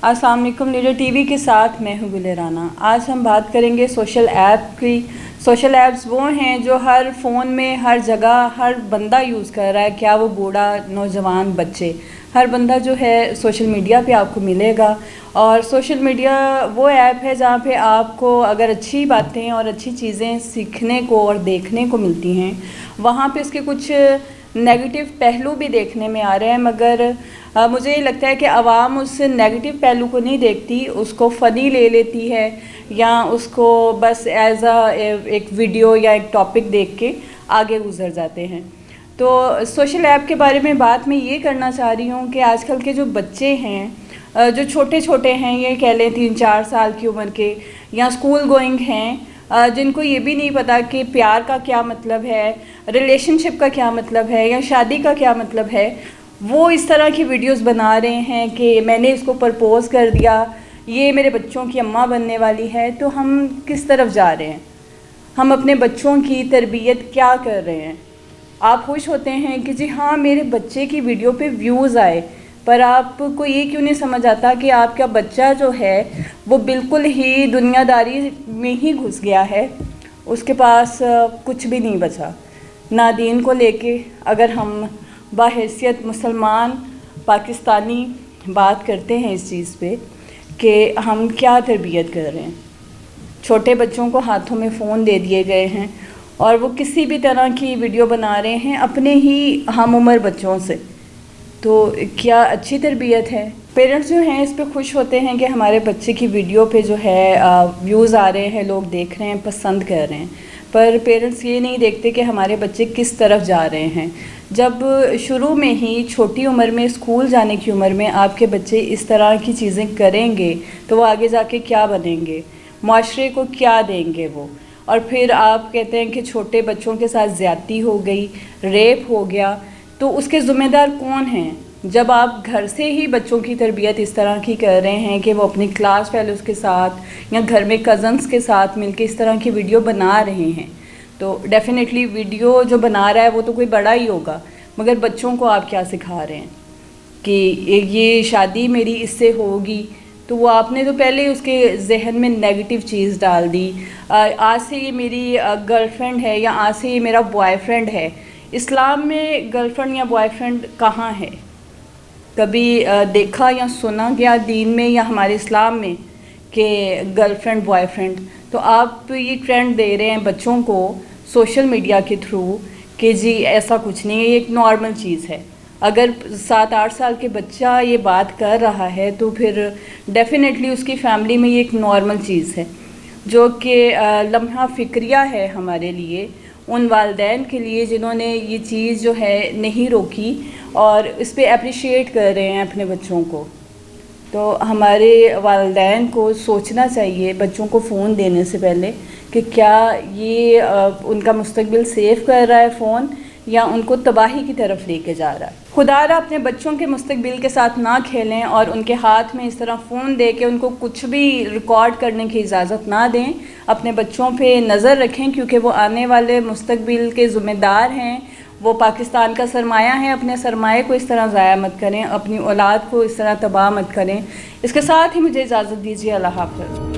अस्सलाम वालेकुम। Leader TV के साथ मैं हूँ गुल राना। आज हम बात करेंगे सोशल ऐप की। सोशल ऐप्स वो हैं जो हर फ़ोन में हर जगह हर बंदा यूज़ कर रहा है, क्या वो बूढ़ा, नौजवान, बच्चे, हर बंदा जो है सोशल मीडिया पे आपको मिलेगा। और सोशल मीडिया वो ऐप है जहाँ पे आपको अगर अच्छी बातें और अच्छी चीज़ें सीखने को और देखने को मिलती हैं, वहाँ पे उसके कुछ नेगेटिव पहलू भी देखने में आ रहे हैं, मगर मुझे ये लगता है कि आवाम उस नेगेटिव पहलू को नहीं देखती, उसको फ़नी ले लेती है या उसको बस एज एक वीडियो या एक टॉपिक देख के आगे गुजर जाते हैं। तो सोशल ऐप के बारे में बात मैं ये करना चाह रही हूँ कि आजकल के जो बच्चे हैं, जो छोटे छोटे हैं, ये कह लें 3-4 साल की उम्र के, या स्कूल गोइंग हैं, जिनको ये भी नहीं पता कि प्यार का क्या मतलब है, रिलेशनशिप का क्या मतलब है, या शादी का क्या मतलब है, वो इस तरह की वीडियोस बना रहे हैं कि मैंने इसको प्रपोज़ कर दिया, ये मेरे बच्चों की अम्मा बनने वाली है। तो हम किस तरफ जा रहे हैं? हम अपने बच्चों की तरबियत क्या कर रहे हैं? आप खुश होते हैं कि जी हाँ मेरे बच्चे की वीडियो पे व्यूज़ आए, पर आपको ये क्यों नहीं समझ आता कि आपका बच्चा जो है वो बिल्कुल ही दुनियादारी में ही घुस गया है, उसके पास कुछ भी नहीं बचा ना दीन को लेके। अगर हम बाहैसियत मुसलमान पाकिस्तानी बात करते हैं इस चीज़ पे कि हम क्या तरबियत कर रहे हैं, छोटे बच्चों को हाथों में फ़ोन दे दिए गए हैं और वो किसी भी तरह की वीडियो बना रहे हैं अपने ही हम उम्र बच्चों से, तो क्या अच्छी तरबियत है? पेरेंट्स जो हैं इस पे खुश होते हैं कि हमारे बच्चे की वीडियो पे जो है व्यूज़ आ रहे हैं, लोग देख रहे हैं, पसंद कर रहे हैं, पर पेरेंट्स ये नहीं देखते कि हमारे बच्चे किस तरफ जा रहे हैं। जब शुरू में ही छोटी उम्र में, स्कूल जाने की उम्र में आपके बच्चे इस तरह की चीज़ें करेंगे तो वो आगे जाके क्या बनेंगे, माशरे को क्या देंगे वो? और फिर आप कहते हैं कि छोटे बच्चों के साथ ज़्यादती हो गई, रेप हो गया, तो उसके ज़िम्मेदार कौन हैं? जब आप घर से ही बच्चों की तरबियत इस तरह की कर रहे हैं कि वो अपनी क्लास फेलोज़ के साथ या घर में कज़न्स के साथ मिलकर इस तरह की वीडियो बना रहे हैं, तो डेफ़िनेटली वीडियो जो बना रहा है वो तो कोई बड़ा ही होगा, मगर बच्चों को आप क्या सिखा रहे हैं कि ये शादी मेरी इससे होगी, तो वो आपने तो पहले ही उसके जहन में नेगेटिव चीज़ डाल दी। आज से ये मेरी गर्लफ्रेंड है या आज से ये मेरा बॉयफ्रेंड है। इस्लाम में गर्लफ्रेंड या बॉयफ्रेंड कहाँ है? कभी देखा या सुना गया दीन में या हमारे इस्लाम में कि गर्लफ्रेंड बॉयफ्रेंड? तो आप ये ट्रेंड दे रहे हैं बच्चों को सोशल मीडिया के थ्रू कि जी ऐसा कुछ नहीं है, ये एक नॉर्मल चीज़ है। अगर 7-8 साल के बच्चा ये बात कर रहा है तो फिर डेफ़िनेटली उसकी फ़ैमिली में ये एक नॉर्मल चीज़ है, जो कि लम्हा फ़िक्रिया है हमारे लिए, उन वालिदैन के लिए जिन्होंने ये चीज़ जो है नहीं रोकी और इस पे अप्रिशिएट कर रहे हैं अपने बच्चों को। तो हमारे वालिदैन को सोचना चाहिए बच्चों को फ़ोन देने से पहले कि क्या ये उनका मुस्तकबिल सेव कर रहा है फ़ोन या उनको तबाही की तरफ लेके जा रहा है। खुदारा अपने बच्चों के मुस्तकबिल के साथ ना खेलें और उनके हाथ में इस तरह फ़ोन दे के उनको कुछ भी रिकॉर्ड करने की इजाज़त ना दें। अपने बच्चों पे नज़र रखें क्योंकि वो आने वाले मुस्तकबिल के ज़िम्मेदार हैं, वो पाकिस्तान का सरमाया है। अपने सरमाए को इस तरह ज़ाया मत करें, अपनी औलाद को इस तरह तबाह मत करें। इसके साथ ही मुझे इजाज़त दीजिए। अल्लाह हाफ़िज़।